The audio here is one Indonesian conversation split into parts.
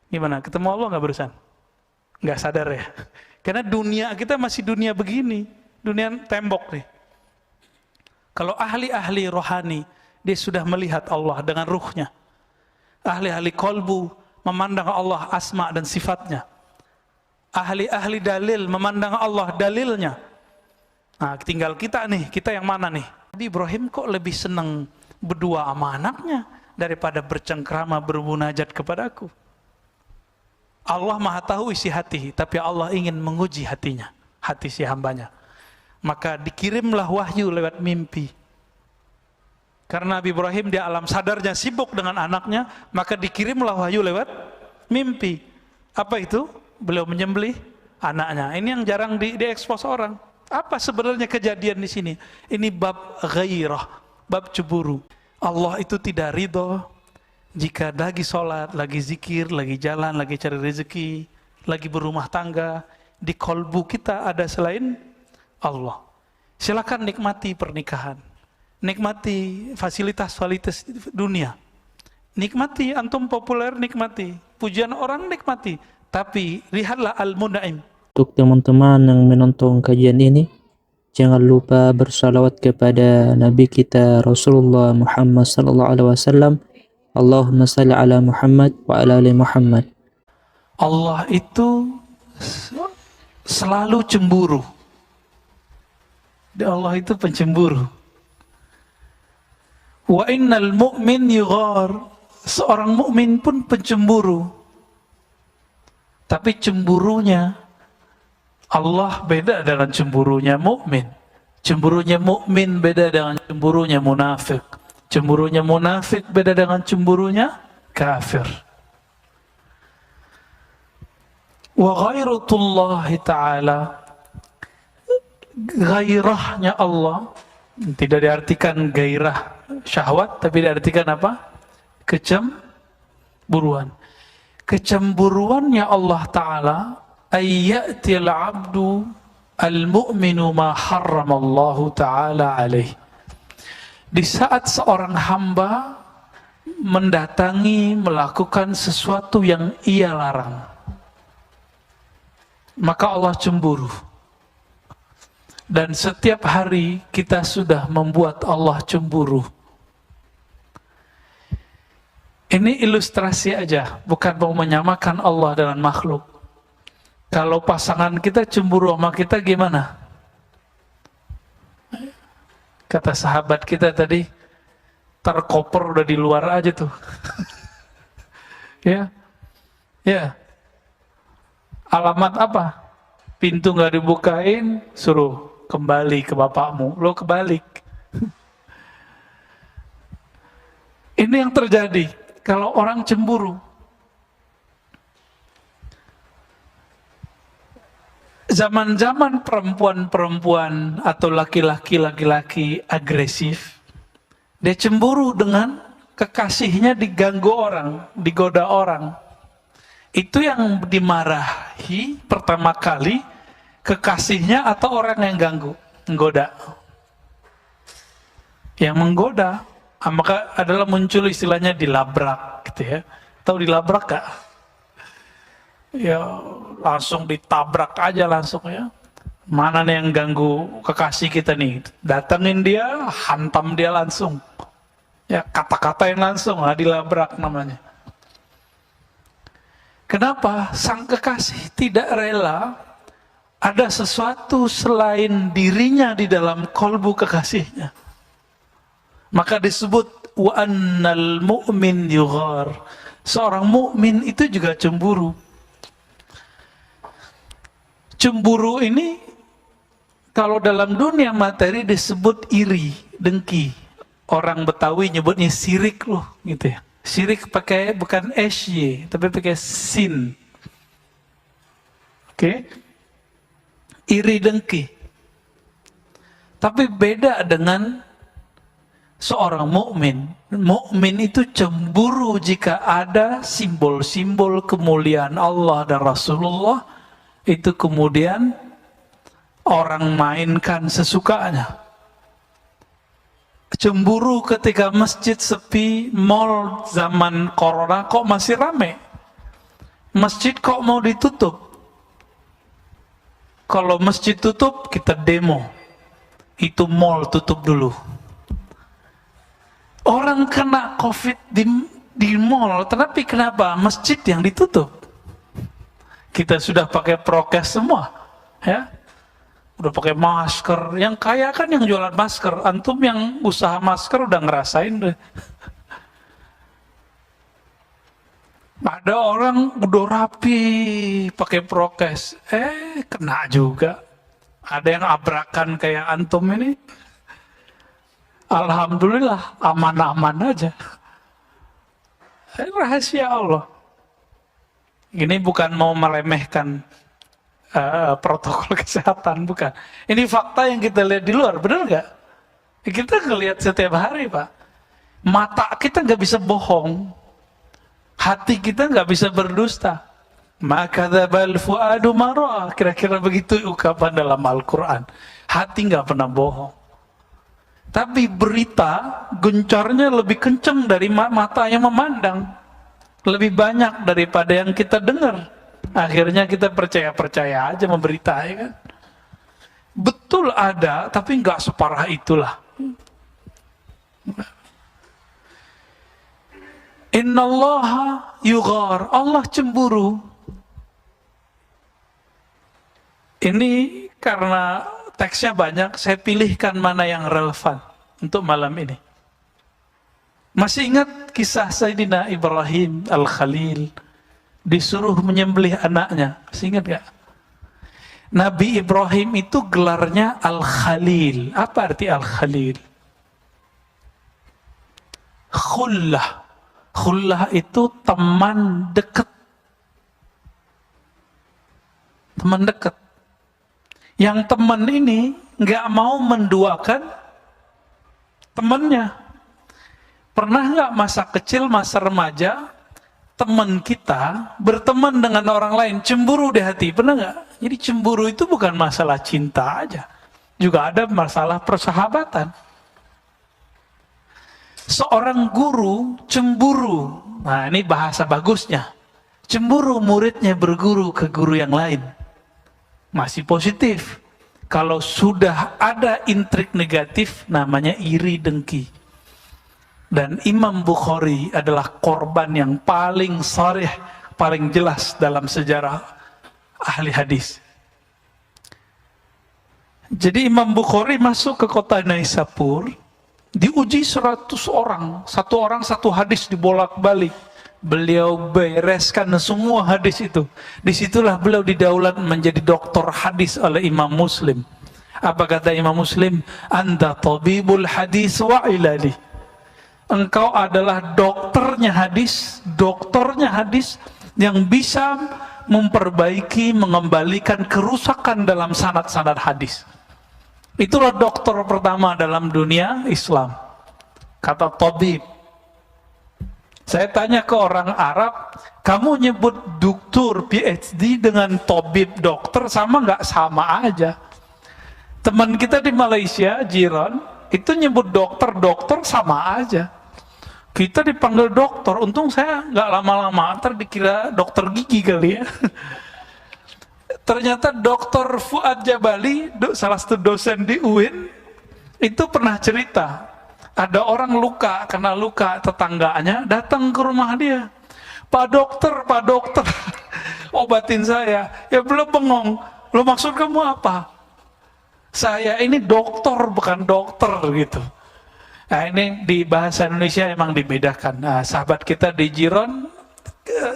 Gimana? Ketemu Allah nggak barusan? Nggak sadar ya? Karena dunia kita masih dunia begini, dunia tembok nih. Kalau ahli-ahli rohani, dia sudah melihat Allah dengan ruhnya. Ahli-ahli kolbu memandang Allah asma dan sifatnya. Ahli-ahli dalil memandang Allah dalilnya. Nah, tinggal kita nih, kita yang mana nih? Nabi Ibrahim kok lebih senang berdua sama anaknya daripada bercengkrama bermunajat kepadaku. Allah Maha tahu isi hati, tapi Allah ingin menguji hatinya, hati si hambanya. Maka dikirimlah wahyu lewat mimpi. Karena Nabi Ibrahim di alam sadarnya sibuk dengan anaknya, maka dikirimlah wahyu lewat mimpi. Apa itu? Beliau menyembelih anaknya. Ini yang jarang diekspos orang. Apa sebenarnya kejadian di sini? Ini bab ghairah, bab cemburu. Allah itu tidak ridho jika lagi sholat, lagi zikir, lagi jalan, lagi cari rezeki, lagi berumah tangga, di kolbu kita ada selain Allah. Silakan nikmati pernikahan, nikmati fasilitas-fasilitas dunia, nikmati antum populer, nikmati pujian orang, nikmati. Tapi lihatlah Al-Mun'im. Untuk teman-teman yang menonton kajian ini, jangan lupa bersalawat kepada Nabi kita Rasulullah Muhammad sallallahu alaihi wasallam. Allahumma salli ala Muhammad wa ala ali Muhammad. Allah itu selalu cemburu. Allah itu pencemburu. Wa innal mu'min yughar. Seorang mukmin pun pencemburu. Tapi cemburunya Allah beda dengan cemburunya mukmin. Cemburunya mukmin beda dengan cemburunya munafik. Cemburunya munafik beda dengan cemburunya kafir. Wa ghairutullahi ta'ala, gairahnya Allah tidak diartikan gairah syahwat, tapi diartikan apa? Kecemburuan. Kecemburuannya Allah Ta'ala ayyatil abdu al-mu'minu ma harramallahu ta'ala alaih. Di saat seorang hamba mendatangi melakukan sesuatu yang ia larang, maka Allah cemburu. Dan setiap hari kita sudah membuat Allah cemburu. Ini ilustrasi aja, bukan mau menyamakan Allah dengan makhluk. Kalau pasangan kita cemburu sama kita gimana? Kata sahabat kita tadi, terkoper udah di luar aja tuh. Ya, ya. Alamat apa? Pintu nggak dibukain, suruh kembali ke bapakmu. Lo kebalik. Ini yang terjadi kalau orang cemburu. Zaman-zaman perempuan-perempuan atau laki-laki agresif, dia cemburu dengan kekasihnya diganggu orang, digoda orang. Itu yang dimarahi pertama kali kekasihnya atau orang yang ganggu, menggoda. Yang menggoda, maka adalah muncul istilahnya dilabrak, gitu ya. Tahu dilabrak gak? Ya langsung ditabrak aja langsung ya. Mana nih yang ganggu kekasih kita nih? Datengin dia, hantam dia langsung. Ya kata-katain langsung, dilabrak namanya. Kenapa? Sang kekasih tidak rela ada sesuatu selain dirinya di dalam kolbu kekasihnya. Maka disebut wa annal mu'min yughar. Seorang mukmin itu juga cemburu. Cemburu ini kalau dalam dunia materi disebut iri, dengki. Orang Betawi nyebutnya sirik loh, gitu ya. Sirik pakai bukan SY, tapi pakai sin. Oke? Iri dengki. Tapi beda dengan seorang mukmin. Mukmin itu cemburu jika ada simbol-simbol kemuliaan Allah dan Rasulullah, itu kemudian orang mainkan sesukanya. Cemburu ketika masjid sepi, mall zaman corona kok masih rame. Masjid kok mau ditutup? Kalau masjid tutup, kita demo. Itu mall tutup dulu. Orang kena COVID di mall, tapi kenapa masjid yang ditutup? Kita sudah pakai prokes semua, ya. Udah pakai masker. Yang kaya kan yang jualan masker. Antum yang usaha masker udah ngerasain deh. Ada orang udah rapi pakai prokes, kena juga. Ada yang abrakan kayak antum ini. Alhamdulillah aman-aman aja. Rahasia Allah. Ini bukan mau meremehkan protokol kesehatan, bukan. Ini fakta yang kita lihat di luar, benar nggak? Kita ngelihat setiap hari, Pak. Mata kita nggak bisa bohong. Hati kita nggak bisa berdusta. Maka dzabal fuadu marah. Kira-kira begitu ungkapan dalam Al-Quran. Hati nggak pernah bohong. Tapi berita gencarnya lebih kenceng dari mata yang memandang. Lebih banyak daripada yang kita dengar. Akhirnya kita percaya-percaya aja memberita, ya kan? Betul ada, tapi nggak separah itulah. Innallaha yughar, Allah cemburu. Ini karena teksnya banyak, saya pilihkan mana yang relevan untuk malam ini. Masih ingat kisah Sayyidina Ibrahim Al-Khalil disuruh menyembelih anaknya? Masih ingat gak? Nabi Ibrahim itu gelarnya Al-Khalil. Apa arti Al-Khalil? Khullah. Khullah itu teman dekat. Teman dekat. Yang teman ini nggak mau menduakan temannya. Pernah nggak masa kecil, masa remaja, teman kita berteman dengan orang lain, cemburu di hati? Pernah nggak? Jadi cemburu itu bukan masalah cinta aja. Juga ada masalah persahabatan. Seorang guru cemburu. Nah, ini bahasa bagusnya. Cemburu muridnya berguru ke guru yang lain. Masih positif. Kalau sudah ada intrik negatif, namanya iri dengki. Dan Imam Bukhari adalah korban yang paling sharih, paling jelas dalam sejarah ahli hadis. Jadi Imam Bukhari masuk ke kota Naisapur, diuji 100 orang, satu hadis dibolak-balik. Beliau bereskan semua hadis itu. Disitulah beliau didaulat menjadi doktor hadis oleh Imam Muslim. Apa kata Imam Muslim? Anta tabibul hadis wa ilali. Engkau adalah dokternya hadis yang bisa memperbaiki, mengembalikan kerusakan dalam sanad-sanad hadis. Itulah dokter pertama dalam dunia Islam. Kata tabib. Saya tanya ke orang Arab, kamu nyebut doktor PhD dengan tabib dokter sama nggak? Sama aja. Teman kita di Malaysia, jiran, itu nyebut dokter sama aja. Kita dipanggil dokter, untung saya nggak lama-lama, ntar dikira dokter gigi kali ya. Ternyata Dr. Fuad Jabali, salah satu dosen di UIN, itu pernah cerita. Ada orang kena luka tetangganya, datang ke rumah dia. Pak dokter, obatin saya. Ya belum bengong, lo maksud kamu apa? Saya ini dokter, bukan dokter gitu. Nah ini di bahasa Indonesia emang dibedakan. Nah, sahabat kita di Jiron,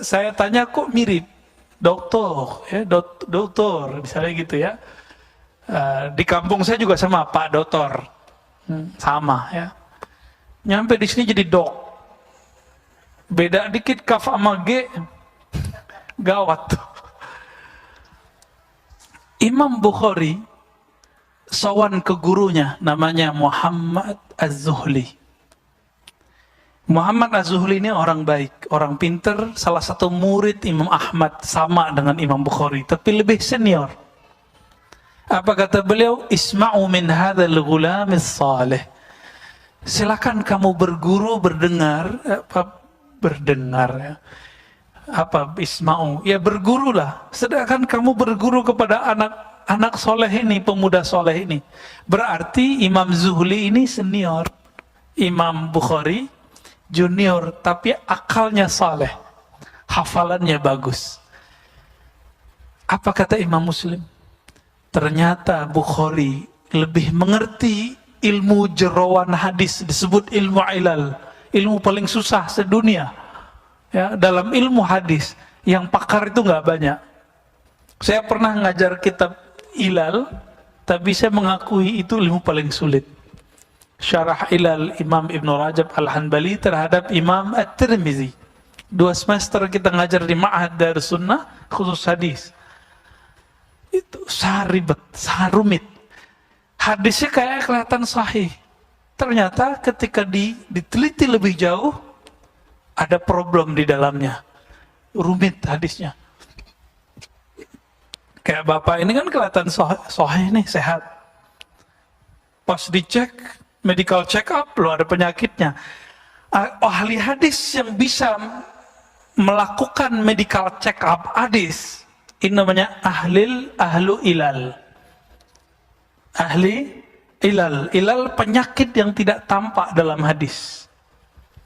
saya tanya kok mirip. Dokter, ya, dokter, misalnya gitu ya. Di kampung saya juga sama Pak Dokter, sama ya. Nyampe di sini jadi dok. Beda dikit kaf sama G, gawat tuh. Imam Bukhari sowan ke gurunya, namanya Muhammad Az-Zuhli. Muhammad Az-Zuhli ini orang baik, orang pinter, salah satu murid Imam Ahmad, sama dengan Imam Bukhari, tapi lebih senior. Apa kata beliau? Isma'u min hadzal ghulamis salih. Silakan kamu berguru, berdengar ya. apa isma'u, ya bergurulah. Sedangkan kamu berguru kepada anak soleh ini, pemuda soleh ini, berarti Imam Zuhli ini senior, Imam Bukhari junior, tapi akalnya soleh, hafalannya bagus. Apa kata Imam Muslim? Ternyata Bukhari lebih mengerti ilmu jerawan hadis, disebut ilmu ilal, ilmu paling susah sedunia. Ya, dalam ilmu hadis yang pakar itu nggak banyak. Saya pernah ngajar kitab ilal, tapi saya mengakui itu ilmu paling sulit. Syarah ilal Imam Ibn Rajab Al-Hanbali terhadap Imam At-Tirmizi. 2 semester kita ngajar di Ma'had Darus Sunnah khusus hadis. Itu saribet, sarumit. Hadisnya kayak kelihatan sahih. Ternyata ketika diteliti lebih jauh, ada problem di dalamnya. Rumit hadisnya. Kayak bapak ini kan kelihatan sahih nih, sehat. Pas dicek, medical check up, loh ada penyakitnya. Ahli hadis yang bisa melakukan medical check up hadis, ini namanya ahlu ilal. Ahli ilal. Ilal penyakit yang tidak tampak dalam hadis.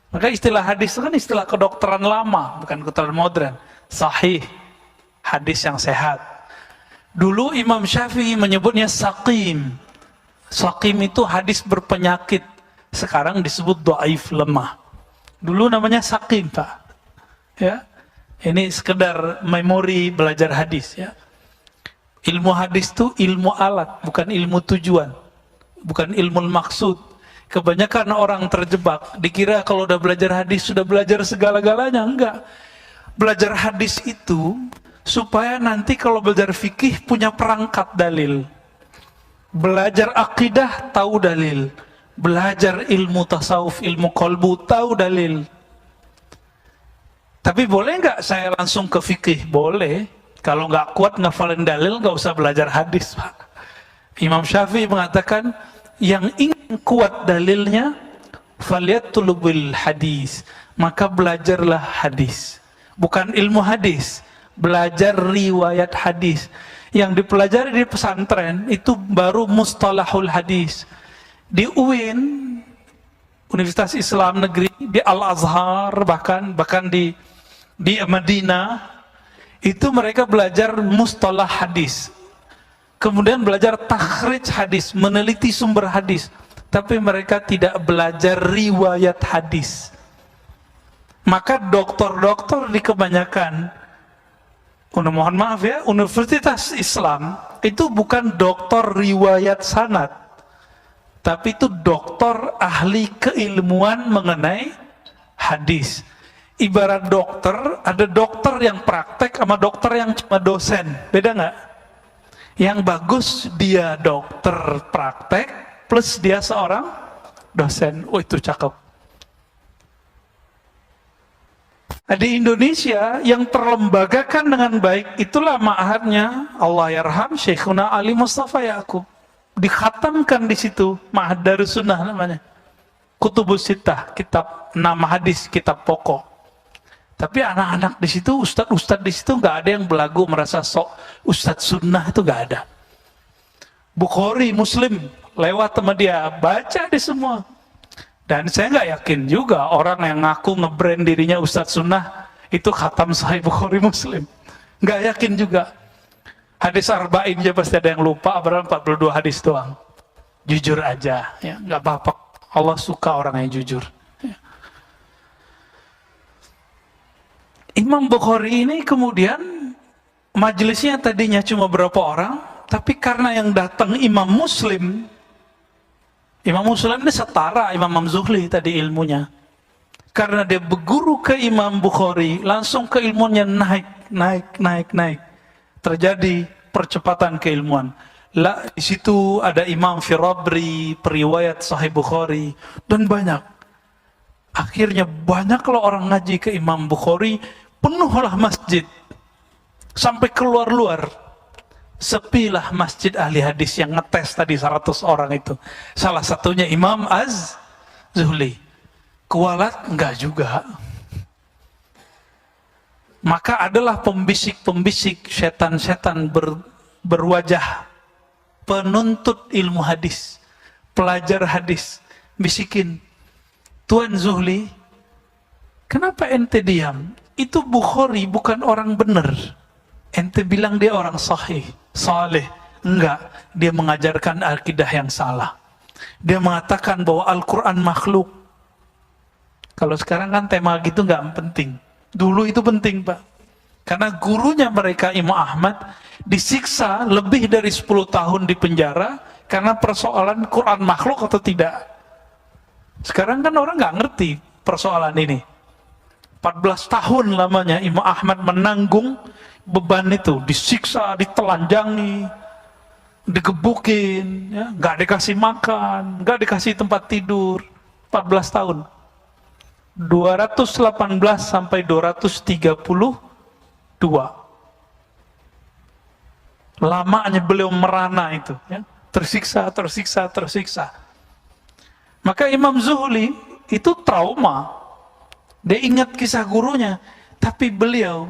Maka istilah hadis itu kan istilah kedokteran lama, bukan kedokteran modern. Sahih, hadis yang sehat. Dulu Imam Syafi'i menyebutnya saqim. Saqim itu hadis berpenyakit. Sekarang disebut dhaif, lemah. Dulu namanya saqim, Pak. Ya. Ini sekedar memori belajar hadis, ya. Ilmu hadis itu ilmu alat, bukan ilmu tujuan. Bukan ilmu maksud. Kebanyakan orang terjebak, dikira kalau udah belajar hadis sudah belajar segala-galanya. Enggak. Belajar hadis itu supaya nanti kalau belajar fikih punya perangkat dalil. Belajar akidah tahu dalil. Belajar ilmu tasawuf, ilmu qalbu tahu dalil. Tapi boleh nggak saya langsung ke fikih? Boleh. Kalau nggak kuat ngafalin dalil, nggak usah belajar hadis, Pak. Imam Syafi'i mengatakan, yang ingin kuat dalilnya, falyatlubul hadis, maka belajarlah hadis. Bukan ilmu hadis, belajar riwayat hadis. Yang dipelajari di pesantren itu baru mustalahul hadis. Di UIN, Universitas Islam Negeri, di Al-Azhar, bahkan di Madinah, itu mereka belajar mustalah hadis. Kemudian belajar takhrij hadis, meneliti sumber hadis. Tapi mereka tidak belajar riwayat hadis. Maka dokter-dokter di kebanyakan, mohon maaf ya, Universitas Islam itu bukan dokter riwayat sanad, tapi itu dokter ahli keilmuan mengenai hadis. Ibarat dokter, ada dokter yang praktek sama dokter yang cuma dosen, beda nggak? Yang bagus dia dokter praktek plus dia seorang dosen. Oh, itu cakep. Nah, di Indonesia yang terlembagakan dengan baik itulah ma'hadnya Allah yarham Syekhuna Ali Mustafa Ya'qub. Dikhatamkan di situ Ma'had Darus Sunnah namanya. Kutubus Sittah, kitab 6 hadis, kitab pokok. Tapi anak-anak di situ, ustadz di situ nggak ada yang belagu merasa sok ustadz sunnah, itu nggak ada. Bukhari, Muslim, lewat sama dia, baca di semua. Dan saya nggak yakin juga orang yang ngaku nge-brand dirinya ustadz sunnah itu khatam Sahih Bukhari Muslim. Nggak yakin juga. Hadis arba'in aja pasti ada yang lupa, padahal 42 hadis doang. Jujur aja, ya nggak apa-apa. Allah suka orang yang jujur. Imam Bukhari ini kemudian majelisnya tadinya cuma berapa orang, tapi karena yang datang Imam Muslim ini setara Imam Zuhli tadi ilmunya. Karena dia berguru ke Imam Bukhari, langsung keilmuannya naik. Terjadi percepatan keilmuan. Lah, di situ ada Imam Firabri, periwayat Sahih Bukhari, dan banyak. Akhirnya banyaklah orang ngaji ke Imam Bukhari, penuhlah masjid sampai keluar-luar. Sepilah masjid ahli hadis yang ngetes tadi 100 orang itu. Salah satunya Imam Az-Zuhli. Kualat? Enggak juga. Maka adalah pembisik-pembisik setan-setan berwajah penuntut ilmu hadis, pelajar hadis, bisikin, Tuan Zuhli, kenapa ente diam? Itu Bukhari bukan orang benar. Ente bilang dia orang sahih, saleh. Enggak, dia mengajarkan akidah yang salah. Dia mengatakan bahwa Al-Quran makhluk. Kalau sekarang kan tema gitu nggak penting. Dulu itu penting, Pak. Karena gurunya mereka, Imam Ahmad, disiksa lebih dari 10 tahun di penjara karena persoalan Quran makhluk atau tidak. Sekarang kan orang nggak ngerti persoalan ini. 14 tahun lamanya Imam Ahmad menanggung beban itu, disiksa, ditelanjangi, digebukin, ya, nggak dikasih makan, nggak dikasih tempat tidur, 14 tahun. 218 sampai 232. Lamanya beliau merana itu, ya. Tersiksa. Maka Imam Zuhli itu trauma. Dia ingat kisah gurunya, tapi beliau,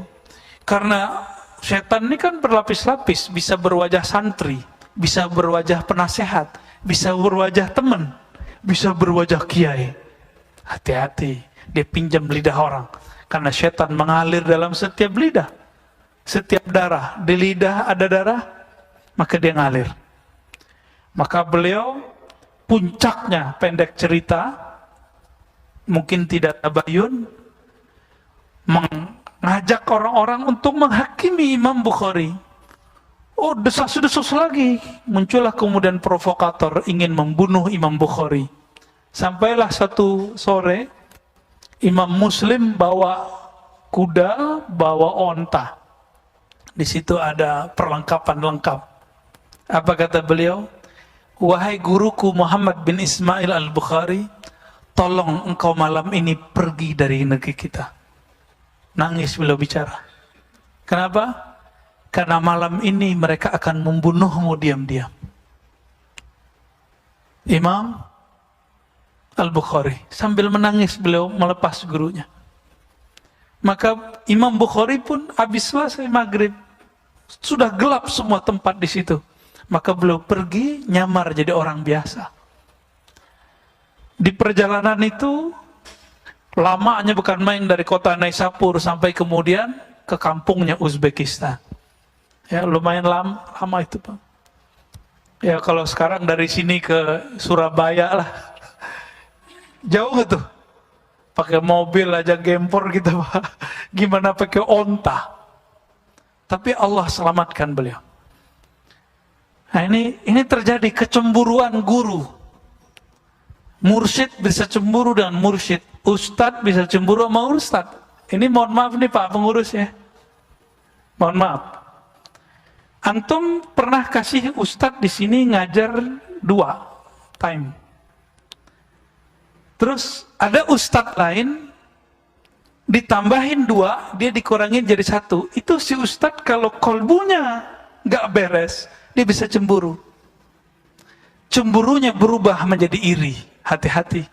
karena setan ini kan berlapis-lapis, bisa berwajah santri, bisa berwajah penasehat, bisa berwajah teman, bisa berwajah kiai. Hati-hati, dia pinjam lidah orang, karena setan mengalir dalam setiap lidah, setiap darah. Di lidah ada darah, maka dia ngalir. Maka beliau, puncaknya, pendek cerita, mungkin tidak tabayun, mengajak orang-orang untuk menghakimi Imam Bukhari. Oh, desas-desus lagi. Muncullah kemudian provokator ingin membunuh Imam Bukhari. Sampailah satu sore, Imam Muslim bawa kuda, bawa onta. Di situ ada perlengkapan lengkap. Apa kata beliau? Wahai guruku Muhammad bin Ismail al-Bukhari, tolong engkau malam ini pergi dari negeri kita. Nangis beliau bicara. Kenapa? Karena malam ini mereka akan membunuhmu diam-diam. Imam Al-Bukhari sambil menangis beliau melepas gurunya. Maka Imam Bukhari pun habis selesai maghrib, sudah gelap semua tempat di situ. Maka beliau pergi nyamar jadi orang biasa. Di perjalanan itu lamanya bukan main, dari kota Naisapur sampai kemudian ke kampungnya Uzbekistan. Ya, lumayan lama itu, Pak. Ya, kalau sekarang dari sini ke Surabaya lah. Jauh nggak tuh? Pakai mobil aja gempor gitu, Pak. Gimana pakai onta? Tapi Allah selamatkan beliau. Nah, ini terjadi kecemburuan guru. Mursyid bisa cemburu dengan mursyid, ustadz bisa cemburu sama ustadz. Ini mohon maaf nih Pak pengurus ya. Mohon maaf. Antum pernah kasih ustadz di sini ngajar 2 time. Terus ada ustadz lain ditambahin 2, dia dikurangin jadi 1. Itu si ustadz kalau kolbunya nggak beres, dia bisa cemburu. Cemburunya berubah menjadi iri. Hati-hati.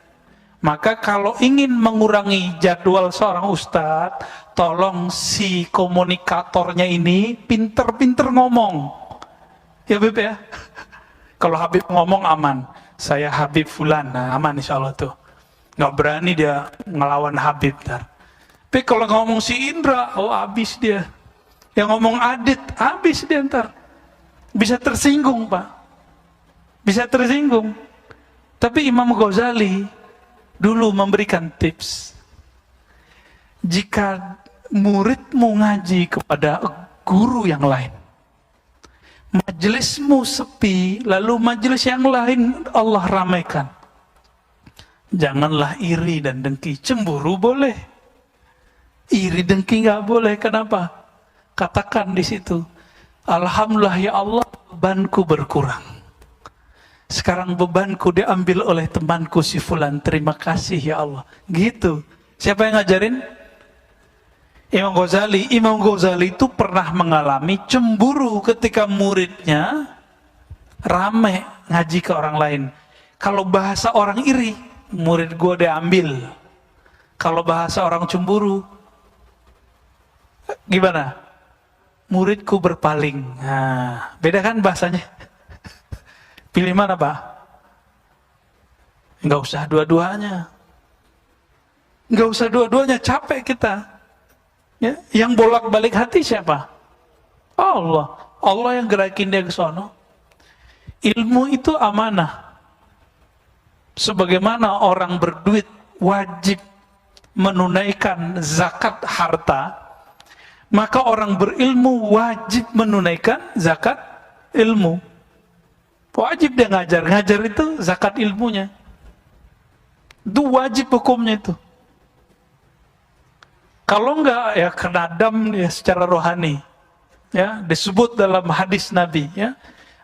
Maka kalau ingin mengurangi jadwal seorang ustadz, tolong si komunikatornya ini pinter-pinter ngomong. Ya Beb ya. Kalau Habib ngomong aman. Saya Habib Fulan, nah aman insya Allah tuh. Nggak berani dia ngelawan Habib ntar. Tapi kalau ngomong si Indra, oh habis dia. Yang ngomong Adit, habis dia ntar. Bisa tersinggung Pak. Bisa tersinggung. Tapi Imam Ghazali dulu memberikan tips. Jika muridmu ngaji kepada guru yang lain, majelismu sepi, lalu majelis yang lain Allah ramaikan, janganlah iri dan dengki. Cemburu boleh, iri dengki nggak boleh. Kenapa? Katakan di situ, alhamdulillah ya Allah, bebanku berkurang. Sekarang bebanku diambil oleh temanku si Fulan. Terima kasih ya Allah. Gitu. Siapa yang ngajarin? Imam Ghazali. Imam Ghazali itu pernah mengalami cemburu ketika muridnya rame ngaji ke orang lain. Kalau bahasa orang iri, murid gue diambil. Kalau bahasa orang cemburu, Gimana? Muridku berpaling. Nah, beda kan bahasanya? Pilih mana, Pak? Nggak usah dua-duanya. Nggak usah dua-duanya, capek kita. Ya, yang bolak-balik hati siapa? Allah. Allah yang gerakin dia ke sono. Ilmu itu amanah. Sebagaimana orang berduit wajib menunaikan zakat harta, maka orang berilmu wajib menunaikan zakat ilmu. Wajib dia ngajar. Ngajar itu zakat ilmunya. Itu wajib hukumnya itu. Kalau enggak, ya kena dam dia secara rohani. Ya, disebut dalam hadis Nabi, ya.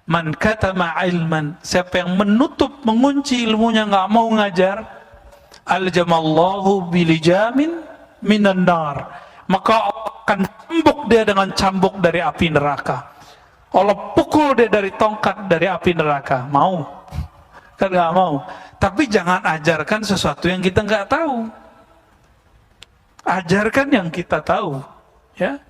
Man katama ilman, siapa yang menutup, mengunci ilmunya, enggak mau ngajar, aljamallahu bilijamin minan nar, maka Allah akan cambuk dia dengan cambuk dari api neraka. Allah pukul dia dari tongkat dari api neraka. Mau? Kan enggak mau. Tapi jangan ajarkan sesuatu yang kita enggak tahu. Ajarkan yang kita tahu, ya.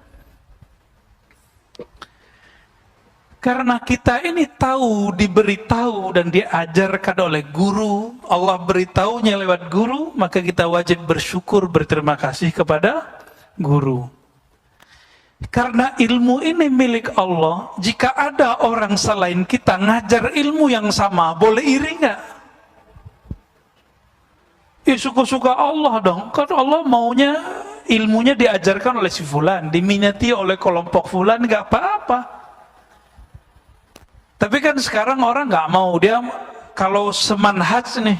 Karena kita ini tahu, diberitahu dan diajarkan oleh guru, Allah beritahunya lewat guru, maka kita wajib bersyukur, berterima kasih kepada guru. Karena ilmu ini milik Allah, jika ada orang selain kita ngajar ilmu yang sama, boleh iri nggak? Ya suka-suka Allah dong. Kan Allah maunya ilmunya diajarkan oleh si fulan, diminati oleh kelompok fulan, nggak apa-apa. Tapi kan sekarang orang nggak mau, dia kalau semanhaj nih,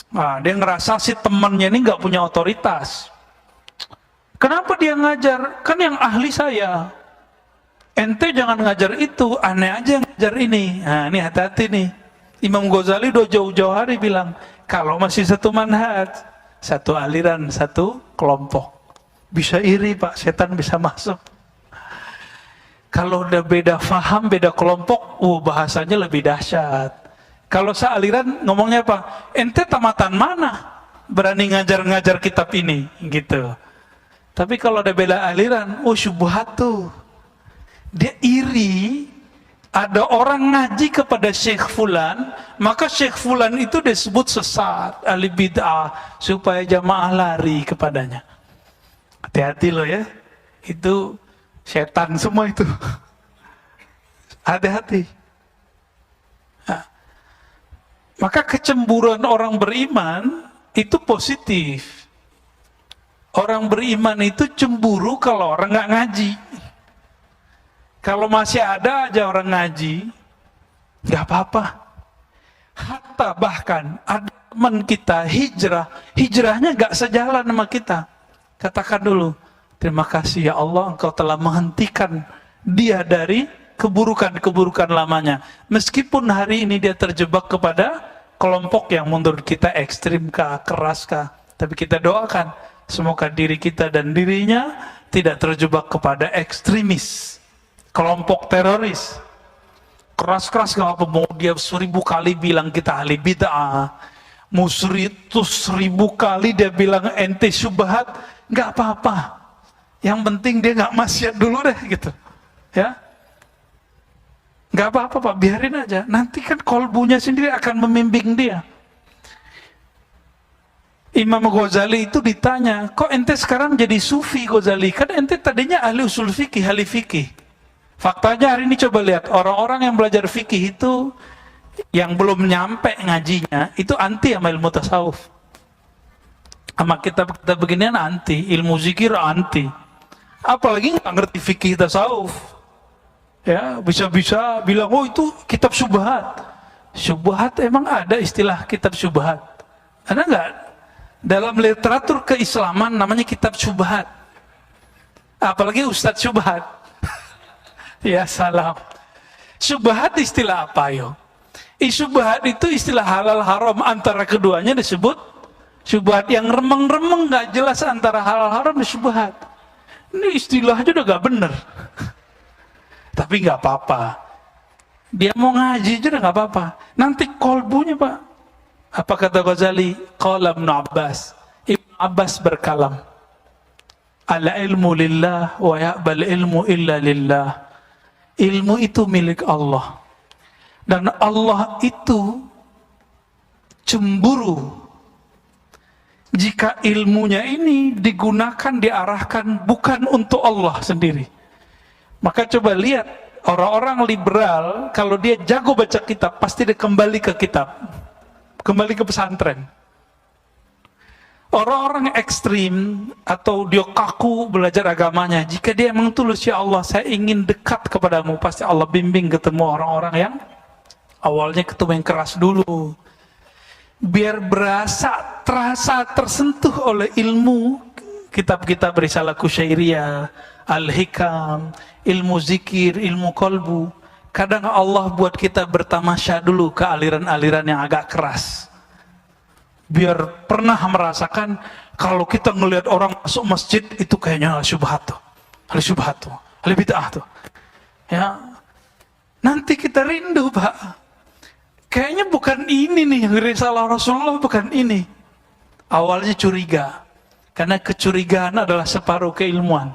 nah, dia ngerasa si temannya ini nggak punya otoritas. Kenapa dia ngajar? Kan yang ahli saya. Ente jangan ngajar itu, aneh aja ngajar ini. Nah, ini hati-hati nih. Imam Ghazali udah jauh-jauh hari bilang, kalau masih satu manhaj, satu aliran, satu kelompok, bisa iri Pak, setan bisa masuk. Kalau udah beda faham, beda kelompok, bahasanya lebih dahsyat. Kalau sealiran ngomongnya apa? Ente tamatan mana? Berani ngajar-ngajar kitab ini, gitu. Tapi kalau ada beda aliran, syubhat tuh. Dia iri. Ada orang ngaji kepada Syekh Fulan, maka Syekh Fulan itu disebut sesat, ahli bid'ah, supaya jamaah lari kepadanya. Hati-hati loh ya, itu setan semua itu. Hati-hati. Nah, maka kecemburuan orang beriman itu positif. Orang beriman itu cemburu kalau orang nggak ngaji. Kalau masih ada aja orang ngaji, nggak apa-apa. Hatta bahkan ada teman kita hijrahnya nggak sejalan sama kita. Katakan dulu, terima kasih ya Allah, Engkau telah menghentikan dia dari keburukan-keburukan lamanya. Meskipun hari ini dia terjebak kepada kelompok yang menurut kita ekstrim kah, keras kah. Tapi kita doakan, semoga diri kita dan dirinya tidak terjebak kepada ekstremis. Kelompok teroris, keras-keras gak apa, mau dia 1000 kali bilang kita ahli bid'ah, mau 1000 kali dia bilang ente syubhat, gak apa-apa. Yang penting dia gak maksiat dulu deh gitu, ya. Gak apa-apa Pak, biarin aja. Nanti kan kolbunya sendiri akan membimbing dia. Imam Ghazali itu ditanya, kok ente sekarang jadi sufi Ghazali? Kan ente tadinya ahli usul fikih, ahli fikih. Faktanya hari ini coba lihat, orang-orang yang belajar fikih itu yang belum nyampe ngajinya, itu anti sama ilmu tasawuf. Sama kitab-kitab beginian anti, ilmu zikir anti. Apalagi nggak ngerti fikih tasawuf. Ya, bisa-bisa bilang, itu kitab syubhat. Syubhat emang ada istilah kitab syubhat? Ada nggak? Dalam literatur keislaman namanya kitab syubhat. Apalagi ustadz syubhat. Ya salam. Syubhat istilah apa yo? Syubhat itu istilah halal haram, antara keduanya disebut syubhat. Yang remeng-remeng gak jelas antara halal haram dan syubhat. Ini istilahnya udah gak bener. Tapi gak apa-apa. Dia mau ngaji juga gak apa-apa. Nanti kolbunya Pak. Apa kata Ghazali? Qala Ibnu Abbas. Ibnu Abbas berkalam. Al ilmu lillah wa ya'bal ilmu illa lillah. Ilmu itu milik Allah. Dan Allah itu cemburu jika ilmunya ini digunakan, diarahkan bukan untuk Allah sendiri. Maka coba lihat, orang-orang liberal, kalau dia jago baca kitab, pasti dia kembali ke kitab, kembali ke pesantren. Orang-orang ekstrim, atau dia kaku belajar agamanya, jika dia memang tulus, ya Allah saya ingin dekat kepadamu, pasti Allah bimbing ketemu orang-orang yang awalnya ketemu yang keras dulu. Biar terasa tersentuh oleh ilmu kitab-kitab Risalah Kusyairiyah, Al-Hikam, ilmu zikir, ilmu kolbu. Kadang Allah buat kita bertamasya dulu ke aliran-aliran yang agak keras. Biar pernah merasakan kalau kita ngelihat orang masuk masjid itu kayaknya syubhat tuh, bid'ah tuh. Ya. Nanti kita rindu, Pak. Kayaknya bukan ini nih, risalah Rasulullah bukan ini. Awalnya curiga, karena kecurigaan adalah separuh keilmuan.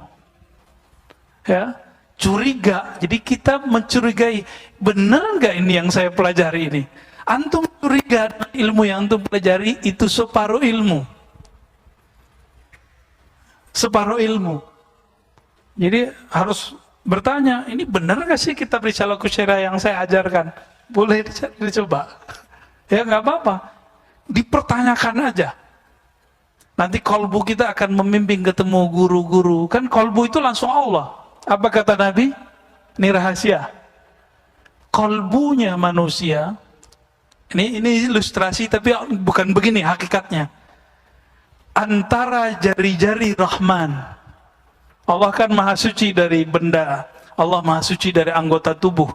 Ya, curiga. Jadi kita mencurigai, benar nggak ini yang saya pelajari ini? Antum curiga dengan ilmu yang antum pelajari itu separuh ilmu. Separuh ilmu. Jadi harus bertanya, ini benar nggak sih kitab Risalah Kusyairiyah yang saya ajarkan? Boleh dicoba. Ya nggak apa-apa. Dipertanyakan aja. Nanti kolbu kita akan membimbing ketemu guru-guru. Kan kolbu itu langsung Allah. Apa kata Nabi? Ini rahasia. Kolbunya manusia, ini ilustrasi tapi bukan begini hakikatnya. Antara jari-jari Rahman. Allah kan maha suci dari benda. Allah maha suci dari anggota tubuh.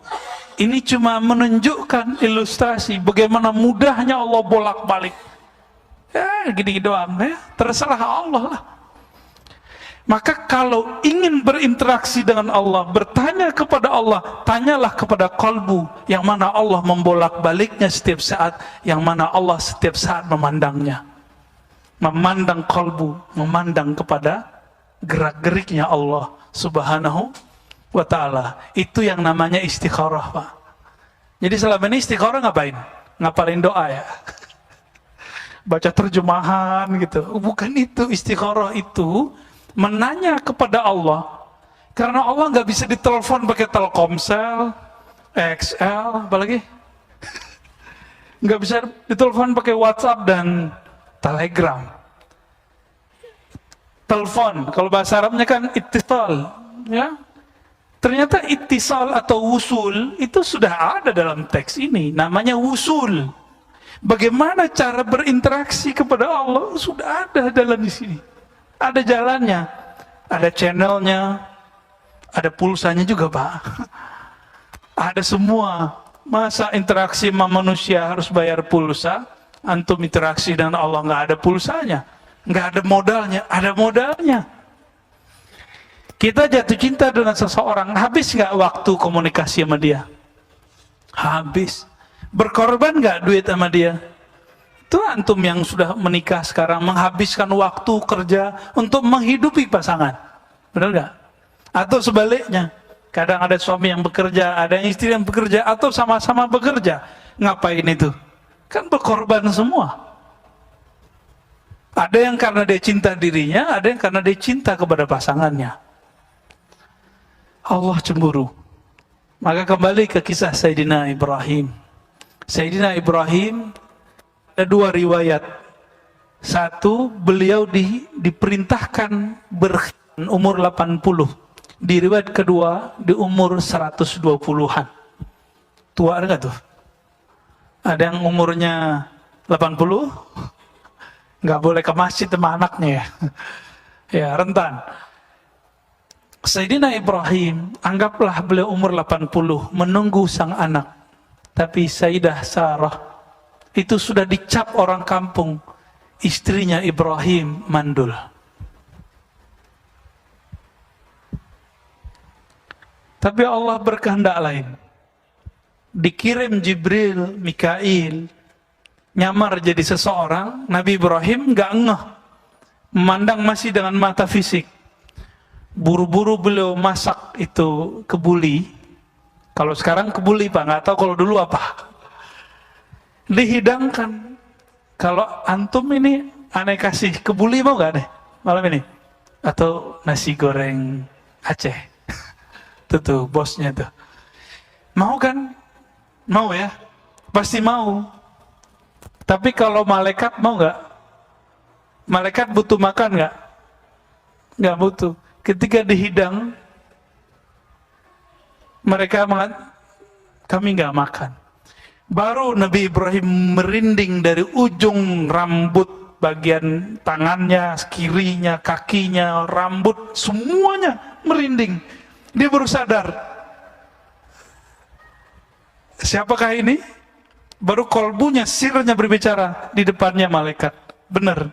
Ini cuma menunjukkan ilustrasi bagaimana mudahnya Allah bolak-balik. Ya, gini doang ya, terserah Allah lah. Maka kalau ingin berinteraksi dengan Allah, bertanya kepada Allah, tanyalah kepada kolbu, yang mana Allah membolak-baliknya setiap saat, yang mana Allah setiap saat memandangnya. Memandang kolbu, memandang kepada gerak-geriknya Allah Subhanahu wa ta'ala. Itu yang namanya istikharah, Pak. Jadi selama ini istikharah ngapain? Ngapalin doa ya? Baca terjemahan gitu. Bukan itu. Istikharah itu menanya kepada Allah. Karena Allah nggak bisa ditelepon pakai Telkomsel, XL, apalagi nggak bisa ditelepon pakai WhatsApp dan Telegram. Telepon, kalau bahasa Arabnya kan ittisal, ya. Ternyata ittisal atau wusul itu sudah ada dalam teks ini, namanya wusul. Bagaimana cara berinteraksi kepada Allah sudah ada dalam di sini. Ada jalannya, ada channelnya, ada pulsanya juga, Pak. Ada semua. Masa interaksi sama manusia harus bayar pulsa? Antum interaksi dengan Allah nggak ada pulsanya, nggak ada modalnya, ada modalnya. Kita jatuh cinta dengan seseorang, habis nggak waktu komunikasi sama dia? Habis. Berkorban nggak duit sama dia? Itu antum yang sudah menikah sekarang, menghabiskan waktu kerja untuk menghidupi pasangan. Benar nggak? Atau sebaliknya, kadang ada suami yang bekerja, ada istri yang bekerja, atau sama-sama bekerja. Ngapain itu? Kan berkorban semua. Ada yang karena dia cinta dirinya, ada yang karena dia cinta kepada pasangannya. Allah cemburu. Maka kembali ke kisah Sayyidina Ibrahim. Sayyidina Ibrahim ada dua riwayat. Satu, beliau diperintahkan berkhitan umur 80. Di riwayat kedua, di umur 120-an. Tua ada nggak tuh? Ada yang umurnya 80? Nggak boleh ke masjid sama anaknya ya. Ya, rentan. Sayyidina Ibrahim, anggaplah beliau umur 80, menunggu sang anak. Tapi Sayyidah Sarah, itu sudah dicap orang kampung, istrinya Ibrahim mandul. Tapi Allah berkehendak lain. Dikirim Jibril, Mikail, nyamar jadi seseorang, Nabi Ibrahim nggak ngeh, memandang masih dengan mata fisik. Buru-buru beliau masak itu kebuli. Kalau sekarang kebuli Pak, nggak tahu kalau dulu apa. Dihidangkan. Kalau antum ini aneh kasih kebuli mau nggak nih malam ini? Atau nasi goreng Aceh? Tuh bosnya tuh. Mau kan? Mau ya? Pasti mau. Tapi kalau malaikat mau nggak? Malaikat butuh makan nggak? Nggak butuh. Ketika dihidang, mereka mengatakan, kami nggak makan. Baru Nabi Ibrahim merinding dari ujung rambut, bagian tangannya, kirinya, kakinya, rambut, semuanya merinding. Dia baru sadar. Siapakah ini? Baru kolbunya, sirnya berbicara di depannya malaikat. Benar.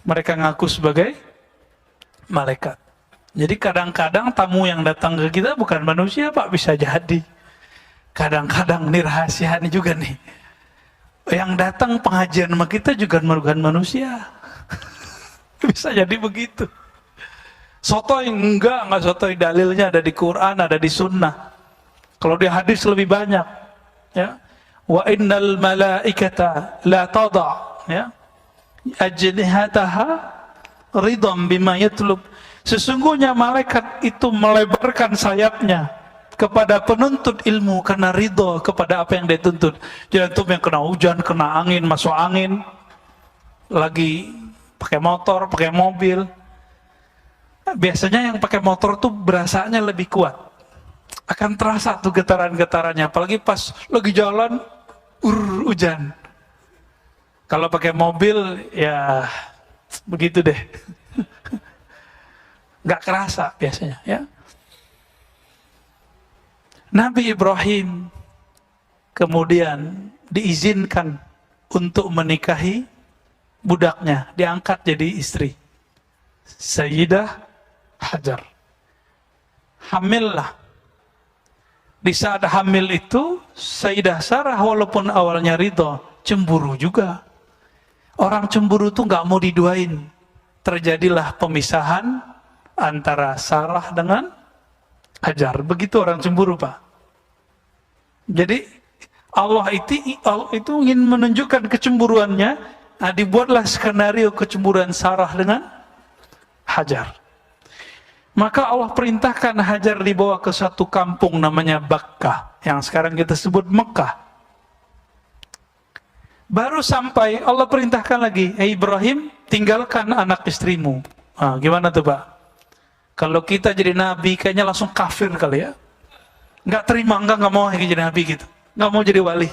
Mereka ngaku sebagai malaikat. Jadi kadang-kadang tamu yang datang ke kita bukan manusia Pak, bisa jadi. Kadang-kadang ini rahasia nih juga nih. Yang datang pengajian sama kita juga bukan manusia. Bisa jadi begitu. Sotoy enggak sotoy, dalilnya ada di Quran, ada di sunnah. Kalau di hadis lebih banyak. Ya. Wa innal malaikata la tada' ya. Ajnihataha ridham bima yatlub. Sesungguhnya malaikat itu melebarkan sayapnya kepada penuntut ilmu karena ridho kepada apa yang dia tuntut. Jadi antum yang kena hujan, kena angin, masuk angin, lagi pakai motor, pakai mobil. Biasanya yang pakai motor tuh berasanya lebih kuat. Akan terasa tuh getaran-getarannya, apalagi pas lagi jalan hujan. Kalau pakai mobil ya begitu deh. Nggak kerasa biasanya ya. Nabi Ibrahim kemudian diizinkan untuk menikahi budaknya, diangkat jadi istri Sayyidah Hajar. Hamillah. Di saat hamil itu Sayyidah Sarah walaupun awalnya ridho, cemburu juga. Orang cemburu tuh nggak mau diduain. Terjadilah pemisahan antara Sarah dengan Hajar. Begitu orang cemburu Pak. Jadi Allah itu ingin menunjukkan kecemburuannya. Nah, dibuatlah skenario kecemburuan Sarah dengan Hajar. Maka Allah perintahkan Hajar dibawa ke satu kampung namanya Bakkah, yang sekarang kita sebut Mekah. Baru sampai Allah perintahkan lagi, Ibrahim tinggalkan anak istrimu. Nah, gimana tuh Pak? Kalau kita jadi nabi kayaknya langsung kafir kali ya. Nggak terima, nggak mau jadi nabi gitu. Nggak mau jadi wali.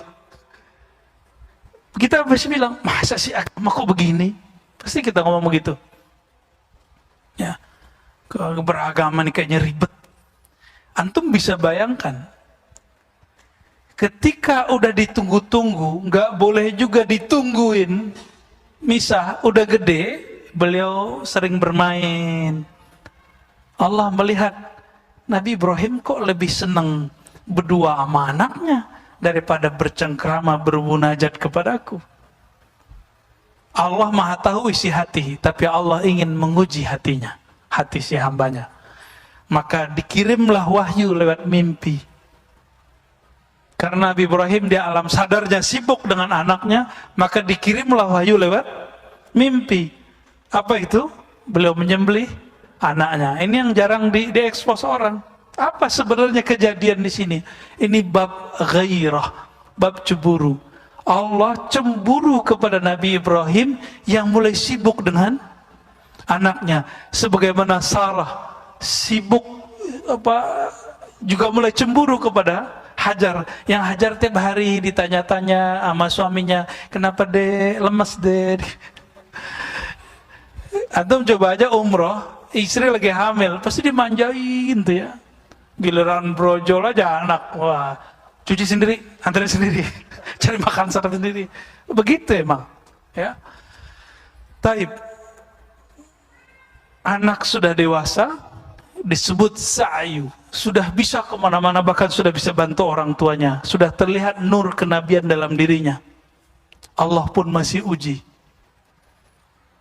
Kita pasti bilang, masa sih agama kok begini? Pasti kita ngomong begitu. Ya, beragama nih kayaknya ribet. Antum bisa bayangkan, ketika udah ditunggu-tunggu, nggak boleh juga ditungguin. Misah, udah gede, beliau sering bermain. Allah melihat Nabi Ibrahim kok lebih senang berdua sama anaknya daripada bercengkrama bermunajat kepadaku. Allah Maha tahu isi hati, tapi Allah ingin menguji hatinya, hati si hambanya. Maka dikirimlah wahyu lewat mimpi. Karena Nabi Ibrahim di alam sadarnya sibuk dengan anaknya, maka dikirimlah wahyu lewat mimpi. Apa itu? Beliau menyembelih anaknya. Ini yang jarang diekspos orang. Apa sebenarnya kejadian di sini? Ini bab ghairah, bab cemburu. Allah cemburu kepada Nabi Ibrahim yang mulai sibuk dengan anaknya. Sebagaimana Sarah sibuk juga mulai cemburu kepada Hajar. Yang Hajar tiap hari ditanya-tanya sama suaminya, kenapa deh lemes deh? Antum coba aja umroh, istri lagi hamil, pasti dimanjain tuh ya. Giliran brojol aja anak, wah, cuci sendiri, anterin sendiri, cari makan sendiri. Begitu emang, ya. Taib. Anak sudah dewasa, disebut sa'yu, sudah bisa kemana-mana, bahkan sudah bisa bantu orang tuanya, sudah terlihat nur kenabian dalam dirinya. Allah pun masih uji.